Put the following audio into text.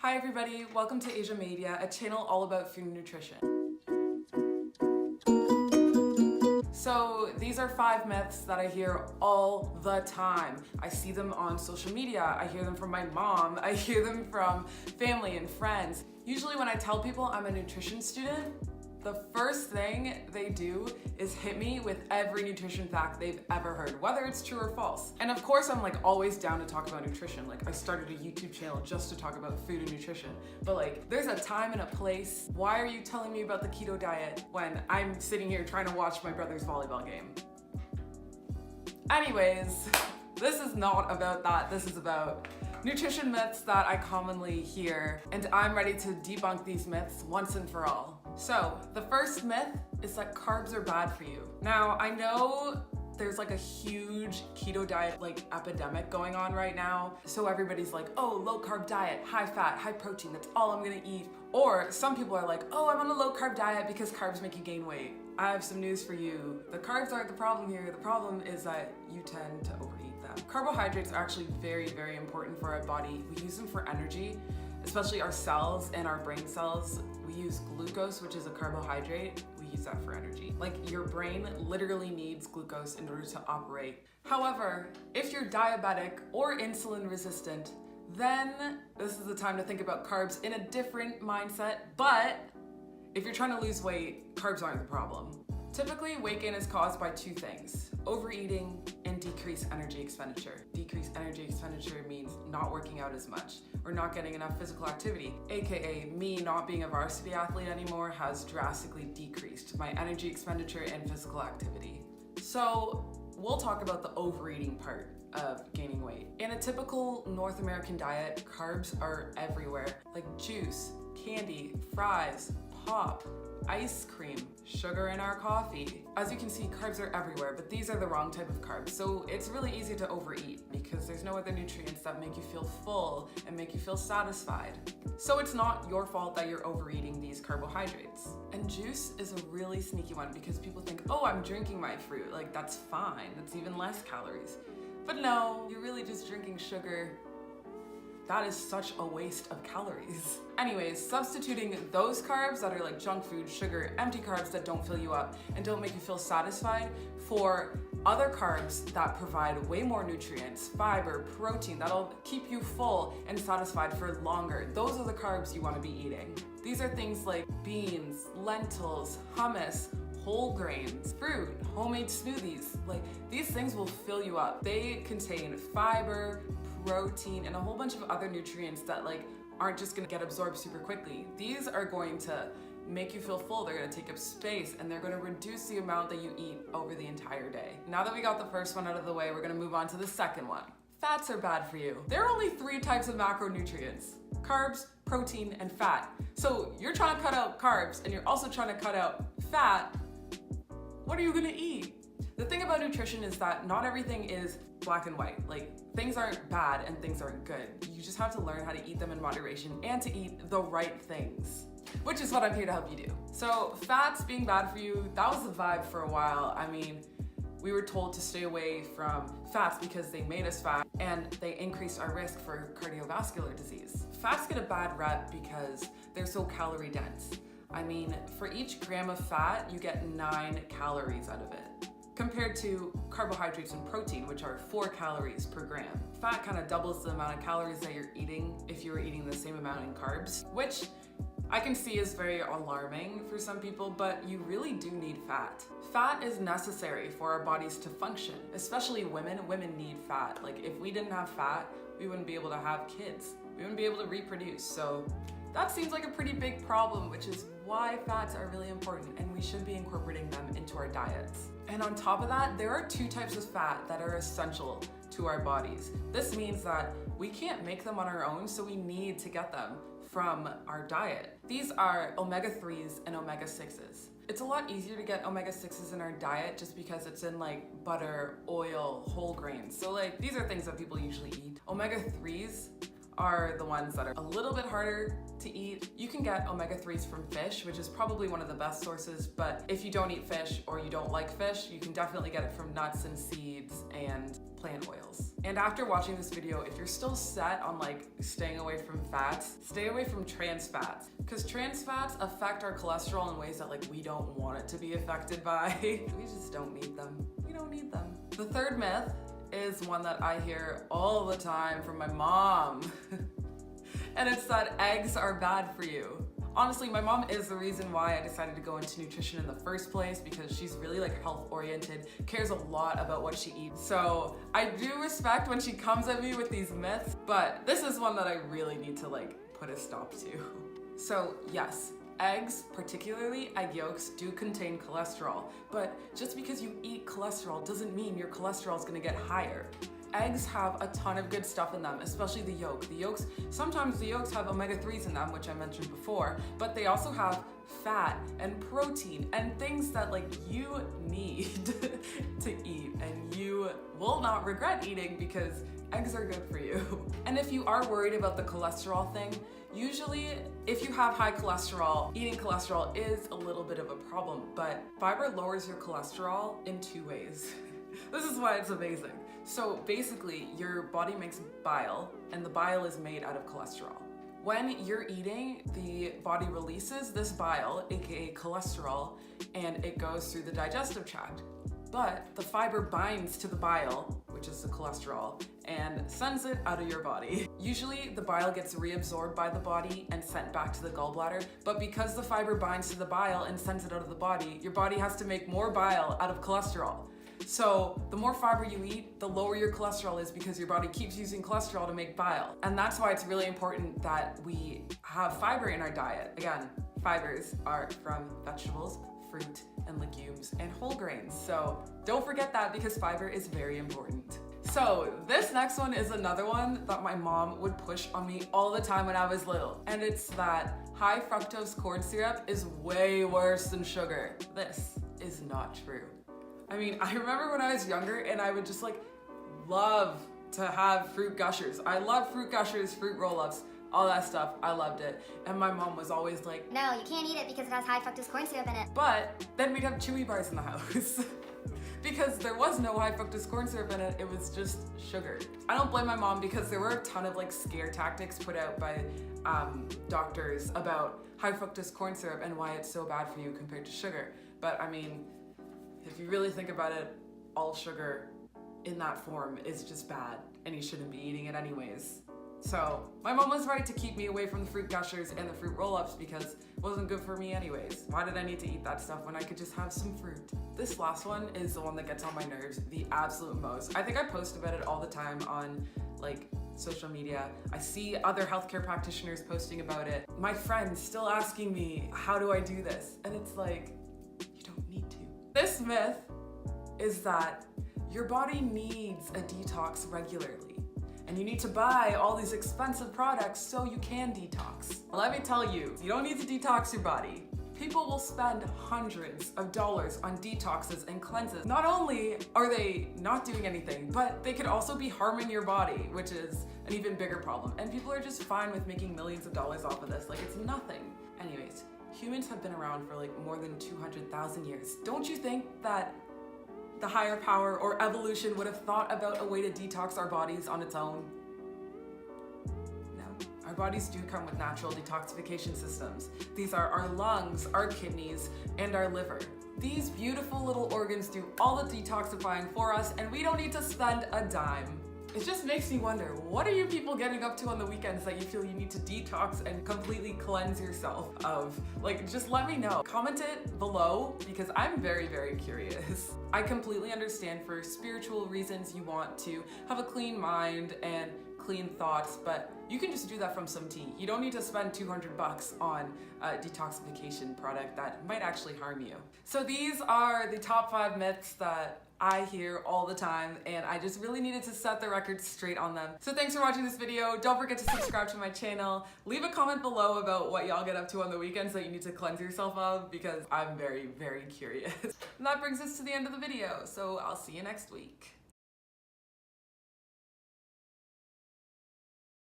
Hi everybody, welcome to AjaMadeYa, a channel all about food and nutrition. So these are 5 myths that I hear all the time. I see them on social media, I hear them from my mom, I hear them from family and friends. Usually when I tell people I'm a nutrition student, the first thing they do is hit me with every nutrition fact they've ever heard, whether it's true or false. And of course, I'm always down to talk about nutrition. I started a YouTube channel just to talk about food and nutrition. But there's a time and a place. Why are you telling me about the keto diet when I'm sitting here trying to watch my brother's volleyball game? Anyways, this is not about that. This is about nutrition myths that I commonly hear, and I'm ready to debunk these myths once and for all. So, the first myth is that carbs are bad for you. Now, I know there's a huge keto diet epidemic going on right now. So everybody's like, oh, low carb diet, high fat, high protein, that's all I'm gonna eat. Or some people are like, oh, I'm on a low carb diet because carbs make you gain weight. I have some news for you. The carbs aren't the problem here. The problem is that you tend to overeat them. Carbohydrates are actually very, very important for our body. We use them for energy, especially our cells and our brain cells. We use glucose, which is a carbohydrate. We use that for energy. Your brain literally needs glucose in order to operate. However, if you're diabetic or insulin resistant, then this is the time to think about carbs in a different mindset. But if you're trying to lose weight, carbs aren't the problem. Typically, weight gain is caused by 2 things: overeating and decreased energy expenditure. Decreased energy expenditure means not working out as much or not getting enough physical activity, aka me not being a varsity athlete anymore has drastically decreased my energy expenditure and physical activity. So we'll talk about the overeating part of gaining weight. In a typical North American diet, carbs are everywhere, like juice, candy, fries, pop, ice cream, sugar in our coffee. As you can see, carbs are everywhere, but these are the wrong type of carbs. So it's really easy to overeat because there's no other nutrients that make you feel full and make you feel satisfied. So it's not your fault that you're overeating these carbohydrates. And juice is a really sneaky one because people think, oh, I'm drinking my fruit. That's fine. That's even less calories. But no, you're really just drinking sugar. That is such a waste of calories. Anyways, substituting those carbs that are junk food, sugar, empty carbs that don't fill you up and don't make you feel satisfied for other carbs that provide way more nutrients, fiber, protein, that'll keep you full and satisfied for longer. Those are the carbs you want to be eating. These are things like beans, lentils, hummus, whole grains, fruit, homemade smoothies. These things will fill you up. They contain fiber, protein, and a whole bunch of other nutrients that aren't just gonna get absorbed super quickly. These are going to make you feel full, they're gonna take up space, and they're gonna reduce the amount that you eat over the entire day. Now that we got the first one out of the way, we're gonna move on to the second one. Fats are bad for you. There are only 3 types of macronutrients: carbs, protein, and fat. So you're trying to cut out carbs and you're also trying to cut out fat. What are you gonna eat? The thing about nutrition is that not everything is black and white. Things aren't bad and things aren't good. You just have to learn how to eat them in moderation and to eat the right things, which is what I'm here to help you do. So fats being bad for you, that was the vibe for a while. We were told to stay away from fats because they made us fat and they increased our risk for cardiovascular disease. Fats get a bad rep because they're so calorie dense. For each gram of fat, you get 9 calories out of it, compared to carbohydrates and protein, which are 4 calories per gram. Fat kind of doubles the amount of calories that you're eating if you were eating the same amount in carbs, which I can see is very alarming for some people, but you really do need fat. Fat is necessary for our bodies to function, especially women. Women need fat. If we didn't have fat, we wouldn't be able to have kids. We wouldn't be able to reproduce. So that seems like a pretty big problem, which is why fats are really important and we should be incorporating them into our diets. And on top of that, there are 2 types of fat that are essential to our bodies. This means that we can't make them on our own, so we need to get them from our diet. These are omega-3s and omega-6s. It's a lot easier to get omega-6s in our diet just because it's in butter, oil, whole grains. So these are things that people usually eat. Omega-3s are the ones that are a little bit harder to eat. You can get omega-3s from fish, which is probably one of the best sources, but if you don't eat fish or you don't like fish, you can definitely get it from nuts and seeds and plant oils. And after watching this video, if you're still set on like staying away from fats, stay away from trans fats, because trans fats affect our cholesterol in ways that like we don't want it to be affected by. We just don't need them. We don't need them. The third myth is one that I hear all the time from my mom. And it's that eggs are bad for you. Honestly, my mom is the reason why I decided to go into nutrition in the first place, because she's really like health oriented, cares a lot about what she eats. So I do respect when she comes at me with these myths, but this is one that I really need to like put a stop to. So yes, eggs, particularly egg yolks, do contain cholesterol, but just because you eat cholesterol doesn't mean your cholesterol is gonna get higher. Eggs have a ton of good stuff in them, especially the yolk. Sometimes the yolks have omega-3s in them, which I mentioned before, but they also have fat and protein and things that like you need to eat and you will not regret eating, because eggs are good for you. And if you are worried about the cholesterol thing, usually if you have high cholesterol, eating cholesterol is a little bit of a problem, but fiber lowers your cholesterol in 2 ways. This is why it's amazing. So basically, your body makes bile, and the bile is made out of cholesterol. When you're eating, the body releases this bile, aka cholesterol, and it goes through the digestive tract. But the fiber binds to the bile, which is the cholesterol, and sends it out of your body. Usually the bile gets reabsorbed by the body and sent back to the gallbladder, but because the fiber binds to the bile and sends it out of the body, your body has to make more bile out of cholesterol. So the more fiber you eat, the lower your cholesterol is, because your body keeps using cholesterol to make bile. And that's why it's really important that we have fiber in our diet. Again, fibers are from vegetables, fruit, and legumes, and whole grains. So don't forget that, because fiber is very important. So this next one is another one that my mom would push on me all the time when I was little. And it's that high fructose corn syrup is way worse than sugar. This is not true. I mean, I remember when I was younger and I would just like love to have fruit gushers. I love fruit gushers, fruit roll-ups, all that stuff. I loved it. And my mom was always like, no, you can't eat it because it has high fructose corn syrup in it. But then we'd have Chewy bars in the house. Because there was no high fructose corn syrup in it, it was just sugar. I don't blame my mom, because there were a ton of like scare tactics put out by doctors about high fructose corn syrup and why it's so bad for you compared to sugar. But I mean, if you really think about it, all sugar in that form is just bad, and you shouldn't be eating it anyways. So my mom was right to keep me away from the fruit gushers and the fruit roll-ups, because it wasn't good for me anyways. Why did I need to eat that stuff when I could just have some fruit? This last one is the one that gets on my nerves the absolute most. I think I post about it all the time on like social media. I see other healthcare practitioners posting about it. My friends still asking me, how do I do this? And it's like, you don't need to. This myth is that your body needs a detox regularly, and you need to buy all these expensive products so you can detox. Let me tell you, you don't need to detox your body. People will spend hundreds of dollars on detoxes and cleanses. Not only are they not doing anything, but they could also be harming your body, which is an even bigger problem. And people are just fine with making millions of dollars off of this, like it's nothing. Anyways, humans have been around for like more than 200,000 years. Don't you think that the higher power or evolution would have thought about a way to detox our bodies on its own? No. Our bodies do come with natural detoxification systems. These are our lungs, our kidneys, and our liver. These beautiful little organs do all the detoxifying for us, and we don't need to spend a dime. It just makes me wonder, what are you people getting up to on the weekends that you feel you need to detox and completely cleanse yourself of? Like, just let me know. Comment it below, because I'm very, very curious. I completely understand for spiritual reasons you want to have a clean mind and clean thoughts, but you can just do that from some tea. You don't need to spend 200 bucks on a detoxification product that might actually harm you. So these are the top 5 myths that I hear all the time, and I just really needed to set the record straight on them. So thanks for watching this video. Don't forget to subscribe to my channel. Leave a comment below about what y'all get up to on the weekends that you need to cleanse yourself of, because I'm very, very curious. And that brings us to the end of the video, so I'll see you next week.